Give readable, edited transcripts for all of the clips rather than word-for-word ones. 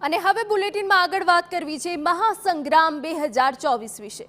અને હવે બુલેટિનમાં આગળ વાત કરવી છે મહાસંગ્રામ 2024 વિશે।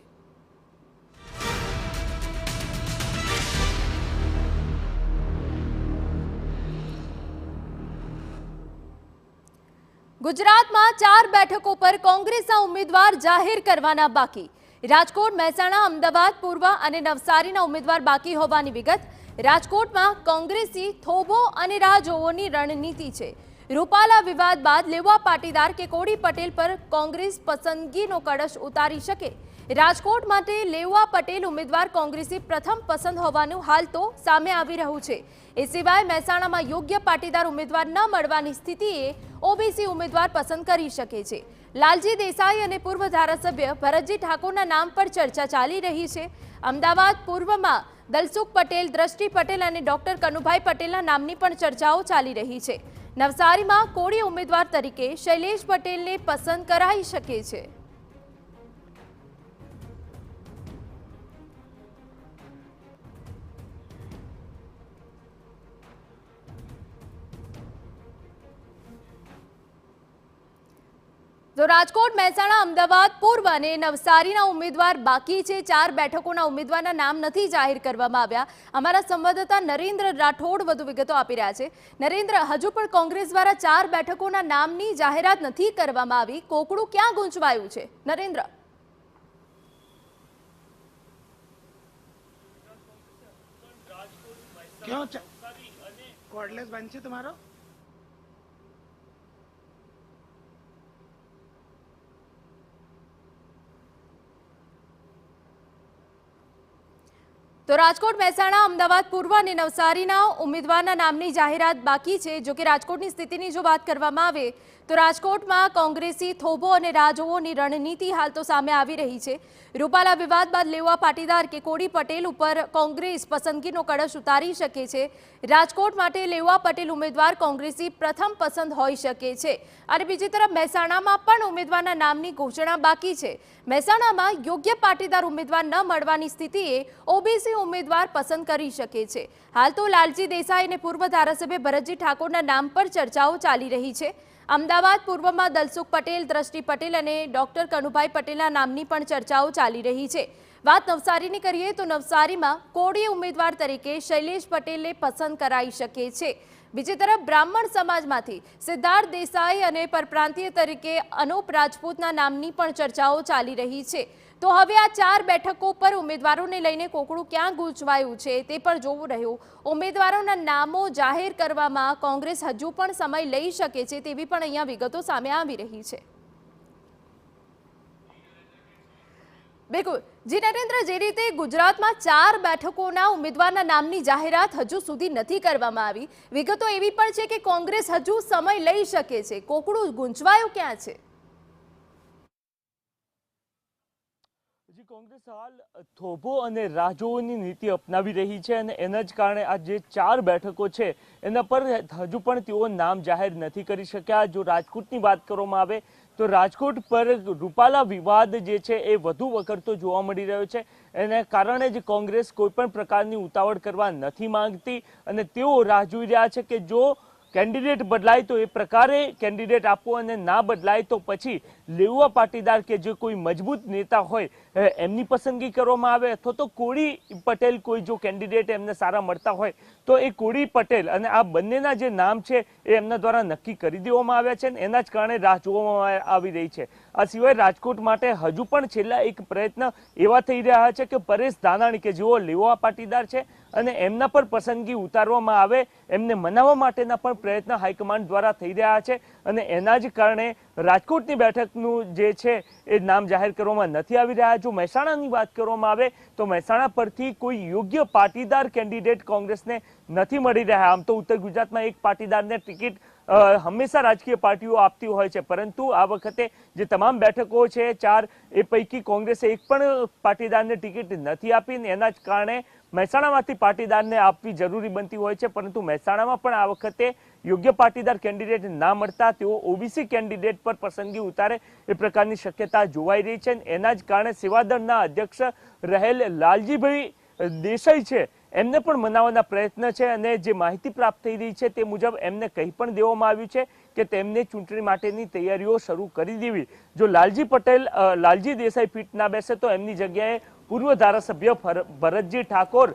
ગુજરાતમાં 4 બેઠકો પર કોંગ્રેસના ઉમેદવાર જાહેર કરવાના બાકી। રાજકોટ, મહેસાણા, અમદાવાદ, પૂર્વ અને નવસારીના ઉમેદવાર બાકી હોવાની વિગત। રાજકોટમાં કોંગ્રેસી થોભો અને રાહ જોવોની રણનીતિ છે। રૂપાલા વિવાદ બાદ લેવા પાટીદાર કે કોડી પટેલ પર કોંગ્રેસ પસંદગીનો કળશ ઉતારી શકે। રાજકોટ માટે લેવા પટેલ ઉમેદવાર કોંગ્રેસી પ્રથમ પસંદ હોવાનું હાલ તો સામે આવી રહ્યું છે। એ સિવાય મહેસાણામાં યોગ્ય પાટીદાર ઉમેદવાર ન મળવાની સ્થિતિએ ઓબીસી ઉમેદવાર પસંદ કરી શકે છે। લાલજી દેસાઈ અને પૂર્વ ધારાસભ્ય ભરતજી ઠાકોરના નામ પર ચર્ચા ચાલી રહી છે। અમદાવાદ પૂર્વમાં દલસુખ પટેલ, દ્રષ્ટિ પટેલ અને ડોક્ટર કનુભાઈ પટેલના નામની પણ ચર્ચાઓ ચાલી રહી છે। નવસારીમાં કોળી ઉમેદવાર તરીકે શૈલેષ પટેલને પસંદ કરાઈ શકે છે। તો રાજકોટ, મહેસાણા, અમદાવાદ, પૂર્વ અને નવસારીના ઉમેદવાર બાકી છે। 4 બેઠકોના ઉમેદવારના નામ નથી જાહેર કરવામાં આવ્યા। અમારા સંવાદદાતા નરેન્દ્ર રાઠોડ વધુ વિગતો આપી રહ્યા છે। નરેન્દ્ર, હજુ પણ કોંગ્રેસ દ્વારા 4 બેઠકોના નામની જાહેરાત નથી કરવામાં આવી। કોકડું ક્યાં ગૂંચવાયું છે? નરેન્દ્ર, क्यों कॉर्डलेस बन છે તમારો? તો રાજકોટ, મહેસાણા, અમદાવાદ, પૂર્વ અને નવસારીના ઉમેદવારના નામની જાહેરાત બાકી છે। જો કે રાજકોટની સ્થિતિની જો વાત કરવામાં આવે તો રાજકોટમાં કોંગ્રેસી થોભો અને રાહ જોવોની રણનીતિ હાલ તો સામે આવી રહી છે। રૂપાલા વિવાદ બાદ લેવા પાટીદાર કે કોડી પટેલ ઉપર કોંગ્રેસ પસંદગીનો કળશ ઉતારી શકે છે। રાજકોટ માટે લેવા પટેલ ઉમેદવાર કોંગ્રેસી પ્રથમ પસંદ હોઈ શકે છે। અને બીજી તરફ મહેસાણામાં પણ ઉમેદવારના નામની ઘોષણા બાકી છે। મહેસાણામાં યોગ્ય પાટીદાર ઉમેદવાર ન મળવાની સ્થિતિએ ઓબીસી ઉમેદવાર પસંદ કરી શકે છે। હાલ તો લાલજી દેસાઈ અને પૂર્વ ધારાસભ્ય ભરતજી ઠાકોરના નામ પર ચર્ચાઓ ચાલી રહી છે। અમદાવાદ પૂર્વમાં દલસુખ પટેલ, દ્રષ્ટિ પટેલ અને ડોક્ટર કનુભાઈ પટેલના નામની પણ ચર્ચાઓ ચાલી રહી છે। વાત નવસારીની કરીએ તો નવસારીમાં કોળી ઉમેદવાર તરીકે શૈલેષ પટેલને પસંદ કરાઈ શકે છે। બીજી તરફ બ્રાહ્મણ સમાજમાંથી સિદ્ધાર્થ દેસાઈ અને પરપ્રાંતીય તરીકે અનુપ રાજપૂતના નામની પણ ચર્ચાઓ ચાલી રહી છે। તો હવે આ 4 બેઠકો પર ઉમેદવારોને લઈને કોકડું ક્યાં ગૂંચવાયું છે તે પણ જોવું રહ્યું। ઉમેદવારોના નામો જાહેર કરવામાં કોંગ્રેસ હજુ પણ સમય લઈ શકે છે તેવી પણ અહીંયા વિગતો સામે આવી રહી છે। બિલકુલ જી નરેન્દ્ર, જે રીતે ગુજરાતમાં 4 બેઠકોના ઉમેદવારના નામની જાહેરાત હજુ સુધી નથી કરવામાં આવી, વિગતો એવી પણ છે કે કોંગ્રેસ હજુ સમય લઈ શકે છે। કોકડું ગૂંચવાયું ક્યાં છે? કોંગ્રેસ હાલ થોભો અને રાહ-જોવોની નીતિ અપનાવી રહી છે અને એના જ કારણે આ જે 4 બેઠકો છે એના પર હજુ પણ તેઓ નામ જાહેર નથી કરી શક્યા। જો રાજકોટની વાત કરવામાં આવે તો રાજકોટ પર રૂપાલા વિવાદ જે છે એ વધુ વકરતો જોવા મળી રહ્યો છે। એના કારણે જ કોંગ્રેસ કોઈ પણ પ્રકારની ઉતાવળ કરવા નથી માંગતી અને તેઓ રાહ જોઈ રહ્યા છે કે જો કેન્ડિડેટ બદલાય તો એ પ્રકારે કેન્ડિડેટ આપવો અને ના બદલાય તો પછી લેવા પાટીદાર કે જે કોઈ મજબૂત નેતા હોય એમની પસંદગી કરવામાં આવે અથવા તો કોળી પટેલ કોઈ જો કેન્ડિડેટ એમને સારા મળતા હોય તો એ કોળી પટેલ અને આ બંનેના જે નામ છે એ એમના દ્વારા નક્કી કરી દેવામાં આવ્યા છે અને એના જ કારણે રાહ જોવામાં આવી રહી છે। આ સિવાય રાજકોટ માટે હજુ પણ છેલ્લા એક પ્રયત્ન એવા થઈ રહ્યા છે કે પરેશ ધાનાણી કે જેઓ લેવા પાટીદાર છે અને એમના પર પસંદગી ઉતારવામાં આવે એમને મનાવવા માટેના પણ પ્રયત્ન હાઈકમાન્ડ દ્વારા થઈ રહ્યા છે અને એના જ કારણે રાજકોટની બેઠકનું જે છે એ નામ જાહેર કરવામાં નથી આવી રહ્યા। જો મહેસાણાની વાત કરવામાં આવે તો મહેસાણા પરથી કોઈ યોગ્ય પાટીદાર કેન્ડિડેટ કોંગ્રેસને નથી મળી રહ્યા। આમ તો ઉત્તર ગુજરાતમાં એક પાટીદારને ટિકિટ હંમેશા રાજકીય પાર્ટીઓ આપતી હોય છે, પરંતુ આ વખતે જે તમામ બેઠકો છે 4 એ પૈકી કોંગ્રેસે એક પણ પાટીદારને ટિકિટ નથી આપી અને એના જ કારણે મહેસાણામાંથી પાટીદારને આપવી જરૂરી બનતી હોય છે। પરંતુ મહેસાણામાં પણ આ વખતે યોગ્ય પાટીદાર કેન્ડિડેટ ના મળતા તેઓ ઓબીસી કેન્ડિડેટ પર પસંદગી ઉતારે એ પ્રકારની શક્યતા જોવાઈ રહી છે। એના જ કારણે સેવાદળના અધ્યક્ષ રહેલ લાલજીભાઈ દેસાઈ છે એમને પણ મનાવવાના પ્રયત્ન છે અને જે માહિતી પ્રાપ્ત થઈ રહી છે તે મુજબ એમને કહી પણ દેવામાં આવ્યું છે કે તેમને ચૂંટણી માટેની તૈયારીઓ શરૂ કરી દેવી. જો લાલજી દેસાઈ ફીટ ના બેસે તો એમની જગ્યાએ પૂર્વ ધારાસભ્ય ભરતજી ઠાકોર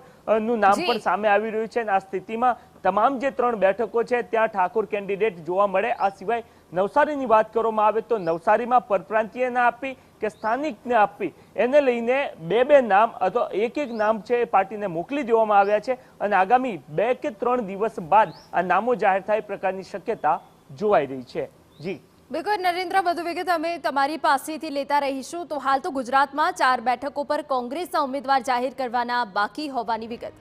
નું નામ પણ સામે આવી રહ્યું છે અને આ સ્થિતિમાં તમામ જે 3 બેઠકો છે ત્યાં ઠાકોર કેન્ડિડેટ જોવા મળે. આ સિવાય નવસારીની વાત કરવામાં આવે તો નવસારીમાં પરપ્રાંતીયને આપી કે સ્થાનિકને આપી એને લઈને 2 નામ અથવા એક નામ છે એ પાર્ટીને મોકલી દેવામાં આવ્યા છે અને આગામી 2 કે 3 દિવસ બાદ આ નામો જાહેર થાય પ્રકારની શક્યતા જોવાઈ રહી છે. જી બિલકુલ નરેન્દ્ર, વધુ વિગત અમે તમારી પાસેથી લેતા રહીશું. તો હાલ તો ગુજરાતમાં 4 બેઠકો પર કોંગ્રેસના ઉમેદવાર જાહેર કરવાના બાકી હોવાની વિગત.